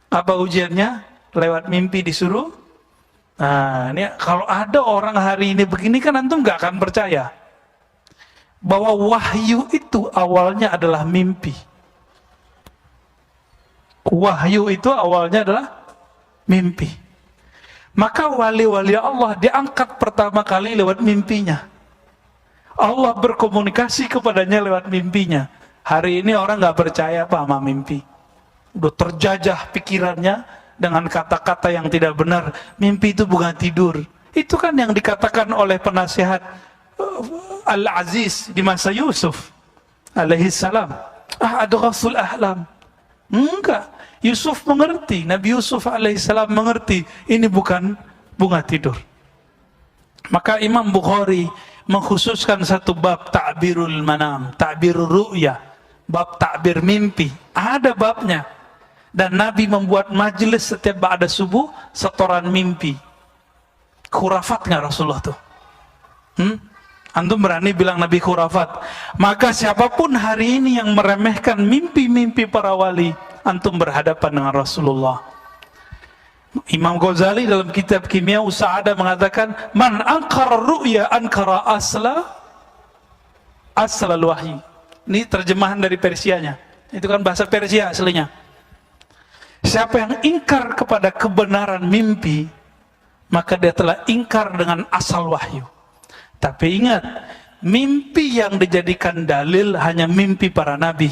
Apa ujiannya? Lewat mimpi disuruh Nah, ini kalau ada orang hari ini begini kan antum nggak akan percaya bahwa wahyu itu awalnya adalah mimpi. Wahyu itu awalnya adalah mimpi. Maka wali-wali Allah diangkat pertama kali lewat mimpinya. Allah berkomunikasi kepadanya lewat mimpinya. Hari ini orang nggak percaya apa sama mimpi. Udah terjajah pikirannya dengan kata-kata yang tidak benar. Mimpi itu bukan tidur. Itu kan yang dikatakan oleh penasihat Al-Aziz di masa Yusuf alaihi salam. Adghasul ahlam. Enggak. Yusuf mengerti. Nabi Yusuf alaihi salam mengerti. Ini bukan bunga tidur. Maka Imam Bukhari mengkhususkan satu bab ta'birul manam, ta'birul ru'ya, bab ta'bir mimpi. Ada babnya. Dan Nabi membuat majelis setiap ba'da subuh setoran mimpi. Khurafat nggak Rasulullah tuh? Antum berani bilang Nabi khurafat? Maka siapapun hari ini yang meremehkan mimpi-mimpi para wali, antum berhadapan dengan Rasulullah. Imam Ghazali dalam kitab Kimia Usa'ada mengatakan, man ankara ru'ya ankara asla al-wahyi. Ini terjemahan dari Persianya. Itu kan bahasa Persia aslinya. Siapa yang ingkar kepada kebenaran mimpi, maka dia telah ingkar dengan asal wahyu. Tapi ingat, mimpi yang dijadikan dalil hanya mimpi para nabi.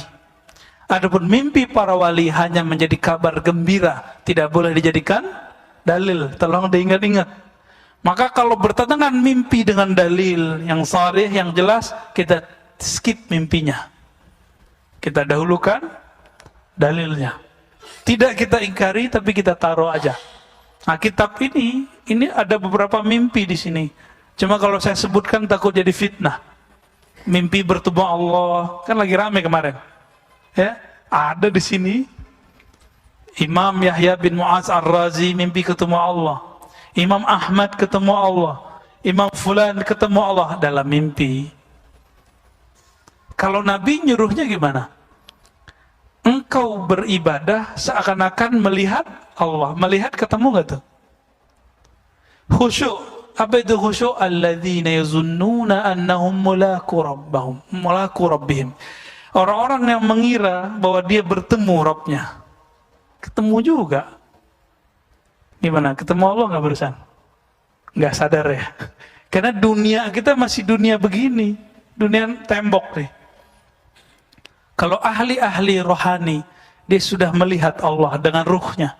Adapun mimpi para wali hanya menjadi kabar gembira, tidak boleh dijadikan dalil. Tolong diingat-ingat. Maka kalau bertentangan mimpi dengan dalil yang sharih, yang jelas, kita skip mimpinya. Kita dahulukan dalilnya. Tidak kita ingkari, tapi kita taruh aja. Nah, kitab ini ada beberapa mimpi di sini. Cuma kalau saya sebutkan takut jadi fitnah. Mimpi bertemu Allah, kan lagi rame kemarin. Ya, ada di sini. Imam Yahya bin Mu'az Ar-Razi mimpi ketemu Allah. Imam Ahmad ketemu Allah. Imam Fulan ketemu Allah dalam mimpi. Kalau Nabi nyuruhnya gimana? Engkau beribadah seakan-akan melihat Allah. Melihat ketemu gak tuh? Khusyuk. Apa itu khusyuk? Alladzina yazunnuna annahum mulaku rabbihim. Orang-orang yang mengira bahwa dia bertemu Rabbnya. Ketemu juga. Gimana? Ketemu Allah gak barusan? Gak sadar ya? Karena dunia kita masih dunia begini. Dunia tembok nih. Kalau ahli-ahli rohani, dia sudah melihat Allah dengan ruhnya.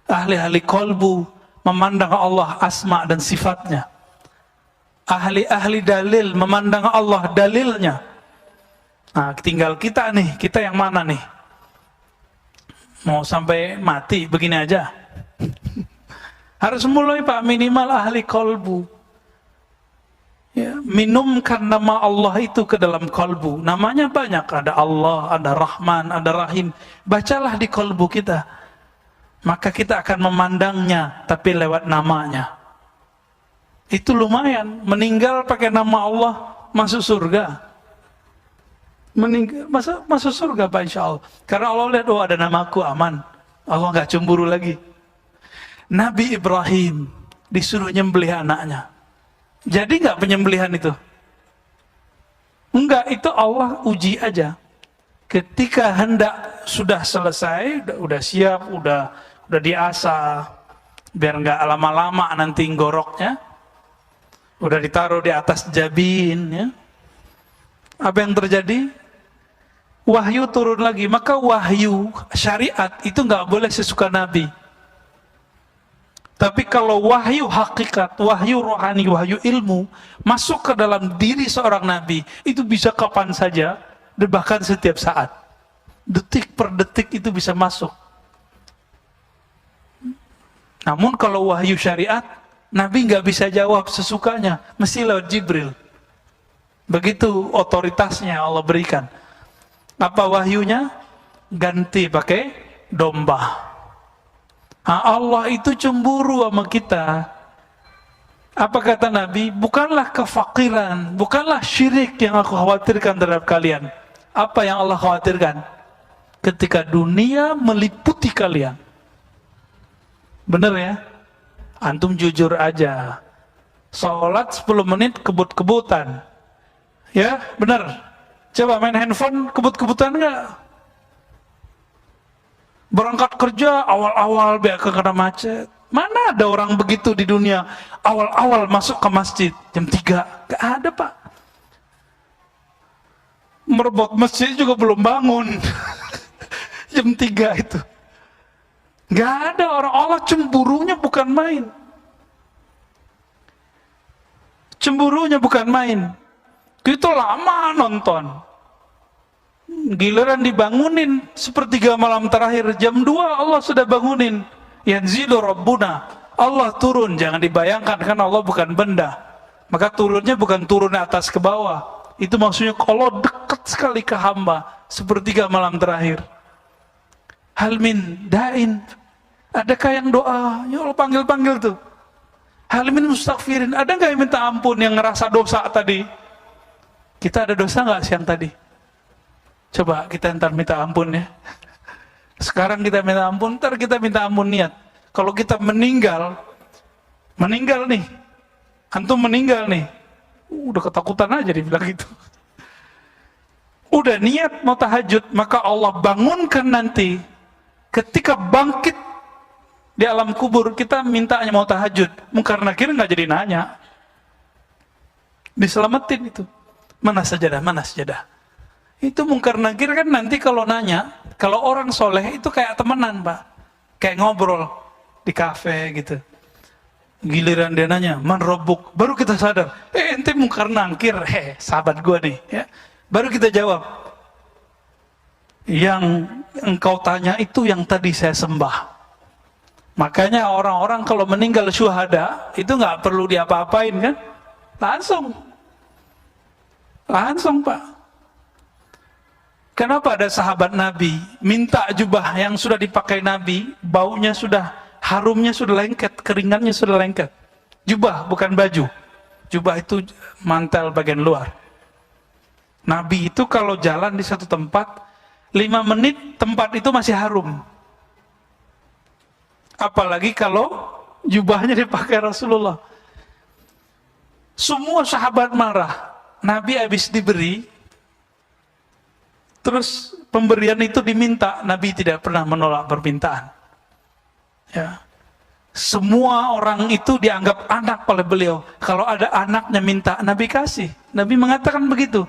Ahli-ahli kolbu, memandang Allah asma dan sifatnya. Ahli-ahli dalil, memandang Allah dalilnya. Nah, tinggal kita nih, kita yang mana nih? Mau sampai mati, begini aja. Harus mulai Pak, minimal ahli kolbu. Ya, minumkan nama Allah itu ke dalam kolbu. Namanya banyak, ada Allah, ada Rahman, ada Rahim. Bacalah di kolbu kita. Maka kita akan memandangnya, tapi lewat namanya. Itu lumayan. Meninggal pakai nama Allah, masuk surga. Meninggal, masuk surga Pak, insya Allah. Karena Allah lihat, oh ada namaku, aman. Allah gak cemburu lagi. Nabi Ibrahim disuruh nyembelih anaknya. Jadi nggak penyembelihan itu? Enggak, itu Allah uji aja. Ketika hendak sudah selesai, udah siap, udah diasah, biar nggak lama-lama nanti ngoroknya, udah ditaruh di atas jabin, ya. Apa yang terjadi? Wahyu turun lagi. Maka wahyu syariat itu nggak boleh sesuka Nabi. Tapi kalau wahyu hakikat, wahyu rohani, wahyu ilmu masuk ke dalam diri seorang nabi, itu bisa kapan saja dan bahkan setiap saat. Detik per detik itu bisa masuk. Namun kalau wahyu syariat, nabi nggak bisa jawab sesukanya, mesti lewat Jibril. Begitu otoritasnya Allah berikan. Apa wahyunya? Ganti pakai domba. Allah itu cemburu sama kita. Apa kata Nabi? Bukanlah kefakiran, bukanlah syirik yang aku khawatirkan terhadap kalian. Apa yang Allah khawatirkan? Ketika dunia meliputi kalian. Benar ya? Antum jujur aja. Sholat 10 menit kebut-kebutan. Ya, benar. Coba main handphone kebut-kebutan nggak? Berangkat kerja awal-awal biar kena macet. Mana ada orang begitu di dunia? Awal-awal masuk ke masjid jam 3. Nggak ada, Pak. Merebut masjid juga belum bangun. Jam 3 itu. Nggak ada orang. Allah cemburunya bukan main. Cemburunya bukan main. Itu lama nonton. Giliran dibangunin sepertiga malam terakhir, jam 2 Allah sudah bangunin. Yanzilu Rabbuna, Allah turun. Jangan dibayangkan, kan Allah bukan benda. Maka turunnya bukan turun atas ke bawah. Itu maksudnya Allah dekat sekali ke hamba sepertiga malam terakhir. Hal min da'in, adakah yang doa? Ya Allah panggil-panggil tuh. Hal min mustaghfirin, ada nggak yang minta ampun yang ngerasa dosa tadi? Kita ada dosa nggak siang tadi? Coba kita ntar minta ampun ya. Sekarang kita minta ampun, ntar kita minta ampun niat. Kalau kita meninggal nih, antum meninggal nih, udah ketakutan aja dibilang gitu. Udah niat mau tahajud, maka Allah bangunkan nanti. Ketika bangkit di alam kubur, kita mintanya mau tahajud. Mungkar nakir nggak jadi nanya. Diselamatin itu. Mana sajadah, mana sajadah. Itu mungkar nakir kan nanti kalau nanya, kalau orang soleh itu kayak temenan, Pak. Kayak ngobrol di kafe gitu. Giliran dia nanya, man robbuk, baru kita sadar, ente mungkar nakir, sahabat gua nih, ya. Baru kita jawab, yang engkau tanya itu yang tadi saya sembah. Makanya orang-orang kalau meninggal syuhada itu nggak perlu diapa-apain kan, langsung Pak. Kenapa ada sahabat Nabi minta jubah yang sudah dipakai Nabi, baunya sudah, harumnya sudah lengket, keringatnya sudah lengket. Jubah bukan baju. Jubah itu mantel bagian luar. Nabi itu kalau jalan di satu tempat 5 menit tempat itu masih harum. Apalagi kalau jubahnya dipakai Rasulullah. Semua sahabat marah. Nabi habis diberi, terus pemberian itu diminta, Nabi tidak pernah menolak permintaan. Ya. Semua orang itu dianggap anak oleh beliau. Kalau ada anaknya minta, Nabi kasih. Nabi mengatakan begitu.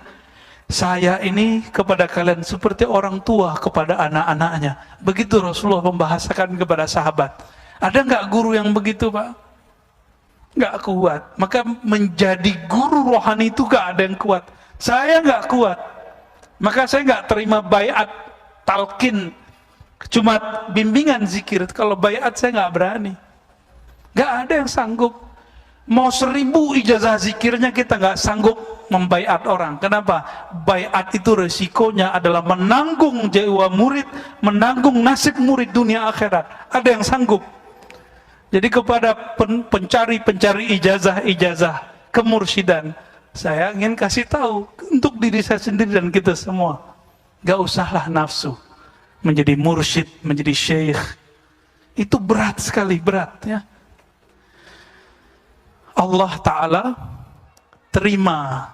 Saya ini kepada kalian seperti orang tua kepada anak-anaknya. Begitu Rasulullah membahasakan kepada sahabat. Ada nggak guru yang begitu, Pak? Nggak kuat. Maka menjadi guru rohani itu nggak ada yang kuat. Saya nggak kuat. Maka saya nggak terima baiat talqin, cuma bimbingan zikir. Kalau baiat saya nggak berani. Nggak ada yang sanggup. Mau 1000 ijazah zikirnya kita nggak sanggup membaiat orang. Kenapa? Baiat itu resikonya adalah menanggung jiwa murid, menanggung nasib murid dunia akhirat. Ada yang sanggup. Jadi kepada pencari ijazah kemursyidan, saya ingin kasih tahu untuk diri saya sendiri dan kita semua, gak usahlah nafsu menjadi mursyid, menjadi syekh. Itu berat sekali, berat ya. Allah Ta'ala terima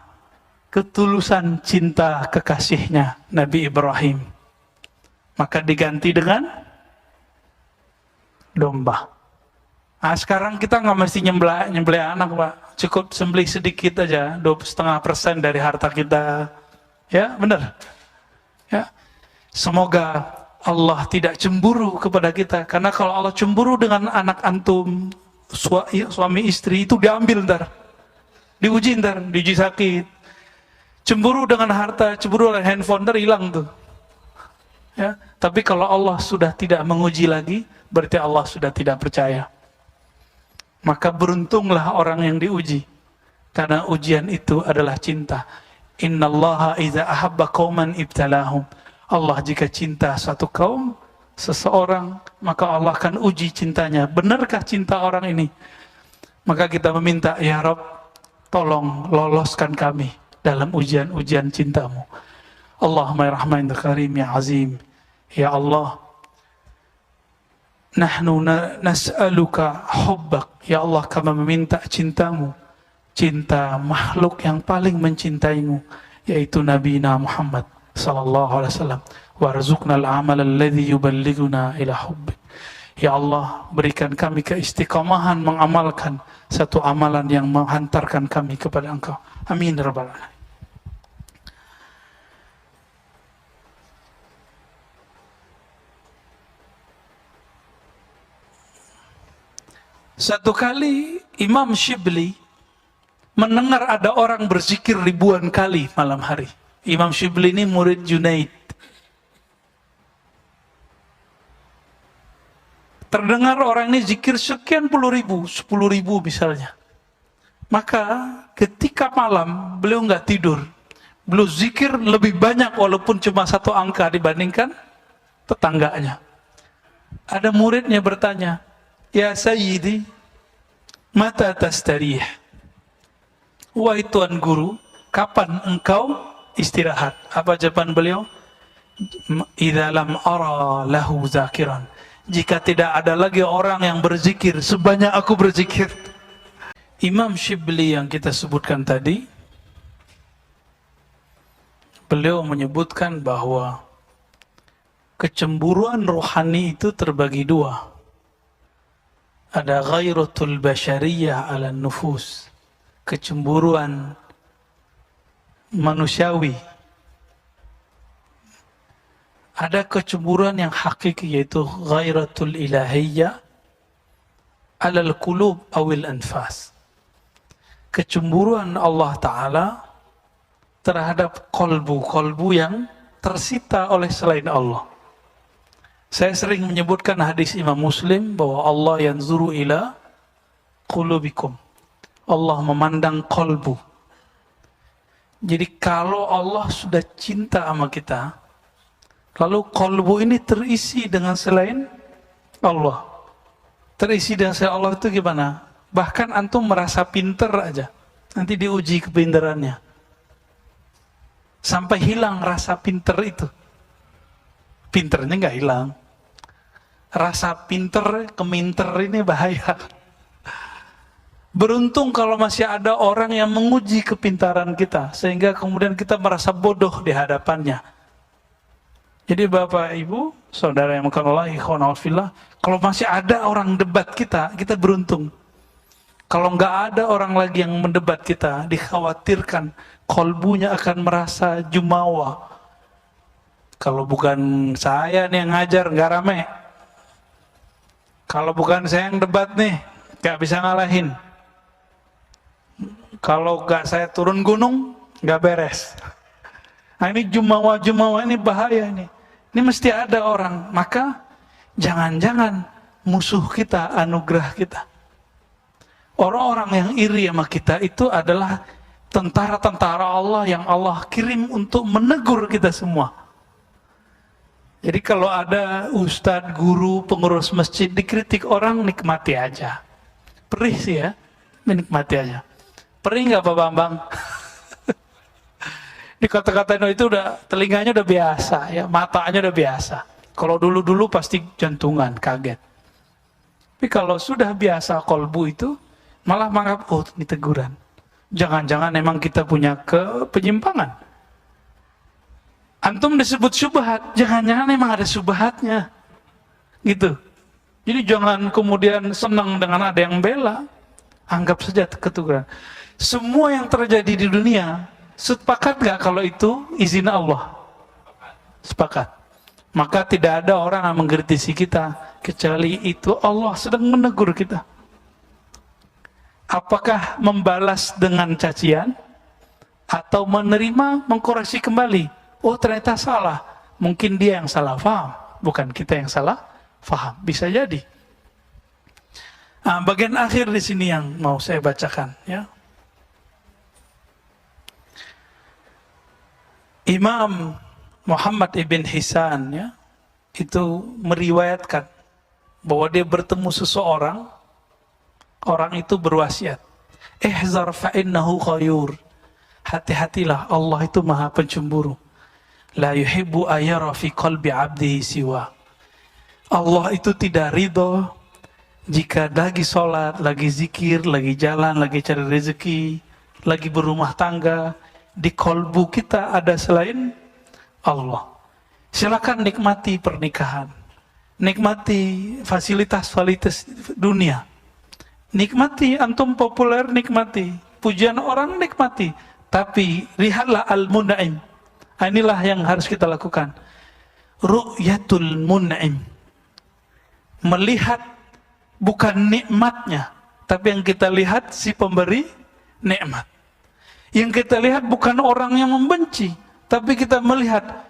ketulusan cinta kekasihnya Nabi Ibrahim, maka diganti dengan domba. Nah, sekarang kita nggak mesti nyembelih anak, Pak. Cukup sembelih sedikit aja, 2,5% dari harta kita. Ya, benar. Ya. Semoga Allah tidak cemburu kepada kita. Karena kalau Allah cemburu dengan anak antum, suami istri, itu diambil ntar. Diuji sakit. Cemburu dengan harta, cemburu dengan handphone, ntar hilang tuh. Ya. Tapi kalau Allah sudah tidak menguji lagi, berarti Allah sudah tidak percaya. Maka beruntunglah orang yang diuji, karena ujian itu adalah cinta. Innallaha idza ahabba qauman ibtalahum. Allah jika cinta satu kaum, seseorang, maka Allah akan uji cintanya. Benarkah cinta orang ini? Maka kita meminta, ya Rabb, tolong loloskan kami dalam ujian-ujian cintamu. Allahumma ya Rahman ya Karim ya Azim. Ya Allah, Nahnu nas'aluka hubbak. Ya Allah, kami meminta cintamu, cinta makhluk yang paling mencintaimu, yaitu Nabi Muhammad sallallahu alaihi wasallam. Warzuqnal amal alladhi yuballighuna ila hubbik. Ya Allah, berikan kami keistiqomahan mengamalkan satu amalan yang menghantarkan kami kepada Engkau. Amin ya rabbal alamin. Satu kali Imam Shibli mendengar ada orang berzikir ribuan kali malam hari. Imam Shibli ini murid Junaid. Terdengar orang ini zikir sekian puluh ribu, 10.000 misalnya. Maka ketika malam beliau nggak tidur. Beliau zikir lebih banyak walaupun cuma satu angka dibandingkan tetangganya. Ada muridnya bertanya, "Ya Sayyidi, mata tastarih?" Wahai Tuan Guru, kapan engkau istirahat? Apa jawaban beliau? "Idza lam ara lahu zakiran." Jika tidak ada lagi orang yang berzikir sebanyak aku berzikir. Imam Shibli yang kita sebutkan tadi, beliau menyebutkan bahwa kecemburuan rohani itu terbagi dua. Ada ghairatul basyariyah ala nufus, kecemburuan manusiawi. Ada kecemburuan yang hakiki, yaitu ghairatul ilahiyah alal qulub awil anfas. Kecemburuan Allah Ta'ala terhadap kolbu yang tersita oleh selain Allah. Saya sering menyebutkan hadis Imam Muslim bahwa Allah yanzuru ila qulubikum. Allah memandang kolbu. Jadi kalau Allah sudah cinta sama kita, lalu kolbu ini terisi dengan selain Allah. Terisi dengan selain Allah itu gimana? Bahkan antum merasa pinter aja, nanti diuji kepinterannya. Sampai hilang rasa pinter itu. Pinternya nggak hilang. Rasa pinter, keminter ini bahaya. Beruntung kalau masih ada orang yang menguji kepintaran kita, sehingga kemudian kita merasa bodoh di hadapannya. Jadi Bapak Ibu, saudara yang mengasihi Allah, fillah, kalau masih ada orang debat kita beruntung. Kalau nggak ada orang lagi yang mendebat kita, dikhawatirkan kolbunya akan merasa jumawa. Kalau bukan saya nih yang ngajar, nggak rame. Kalau bukan saya yang debat nih, nggak bisa ngalahin. Kalau nggak saya turun gunung, nggak beres. Nah ini jumawa-jumawa ini bahaya nih. Ini mesti ada orang. Maka jangan-jangan musuh kita, anugerah kita. Orang-orang yang iri sama kita itu adalah tentara-tentara Allah yang Allah kirim untuk menegur kita semua. Jadi kalau ada ustadz, guru, pengurus masjid dikritik orang, nikmati aja. Perih sih ya, menikmati aja. Perih nggak Pak Bambang? Di kata-kata itu udah, telinganya udah biasa, ya, matanya udah biasa. Kalau dulu-dulu pasti jantungan, kaget. Tapi kalau sudah biasa kolbu itu, malah menganggap, oh ini teguran. Jangan-jangan emang kita punya penyimpangan. Antum disebut syubhat, jangan-jangan emang ada syubhatnya. Gitu. Jadi jangan kemudian senang dengan ada yang bela. Anggap saja keteguran. Semua yang terjadi di dunia, sepakat nggak kalau itu izin Allah? Sepakat. Maka tidak ada orang yang mengkritisi kita, kecuali itu Allah sedang menegur kita. Apakah membalas dengan cacian? Atau menerima, mengkoreksi kembali? Oh ternyata salah. Mungkin dia yang salah paham, bukan kita yang salah paham. Bisa jadi. Nah, bagian akhir di sini yang mau saya bacakan, ya. Imam Muhammad ibn Hisan, ya, itu meriwayatkan bahwa dia bertemu seseorang, orang itu berwasiat, ihzar fa'innahu khayur, hati-hatilah, Allah itu maha pencemburu, la yuhibbu ayyara fi qalbi abdihi siwa, Allah itu tidak ridho jika lagi sholat, lagi zikir, lagi jalan, lagi cari rezeki, lagi berumah tangga, di kolbu kita ada selain Allah. Silakan nikmati pernikahan, nikmati fasilitas-fasilitas dunia, nikmati antum populer, nikmati pujian orang, nikmati. Tapi lihatlah al-mun'im. Inilah yang harus kita lakukan. Ru'yatul mun'im. Melihat bukan nikmatnya, tapi yang kita lihat si pemberi nikmat. Yang kita lihat bukan orang yang membenci, tapi kita melihat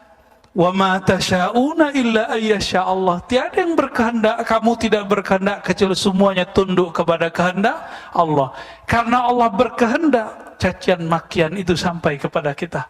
wa ma tasyauna illa ayyasha Allah. Tiada yang berkehendak, kamu tidak berkehendak kecuali semuanya tunduk kepada kehendak Allah. Karena Allah berkehendak, cacian makian itu sampai kepada kita.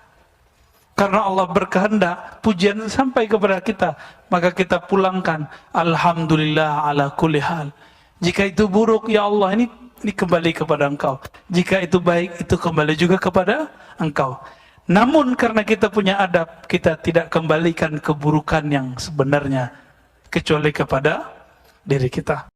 Karena Allah berkehendak, pujian sampai kepada kita, maka kita pulangkan alhamdulillah ala kulli hal. Jika itu buruk, ya Allah, ini kembali kepada Engkau. Jika itu baik, itu kembali juga kepada Engkau. Namun karena kita punya adab, kita tidak kembalikan keburukan yang sebenarnya kecuali kepada diri kita.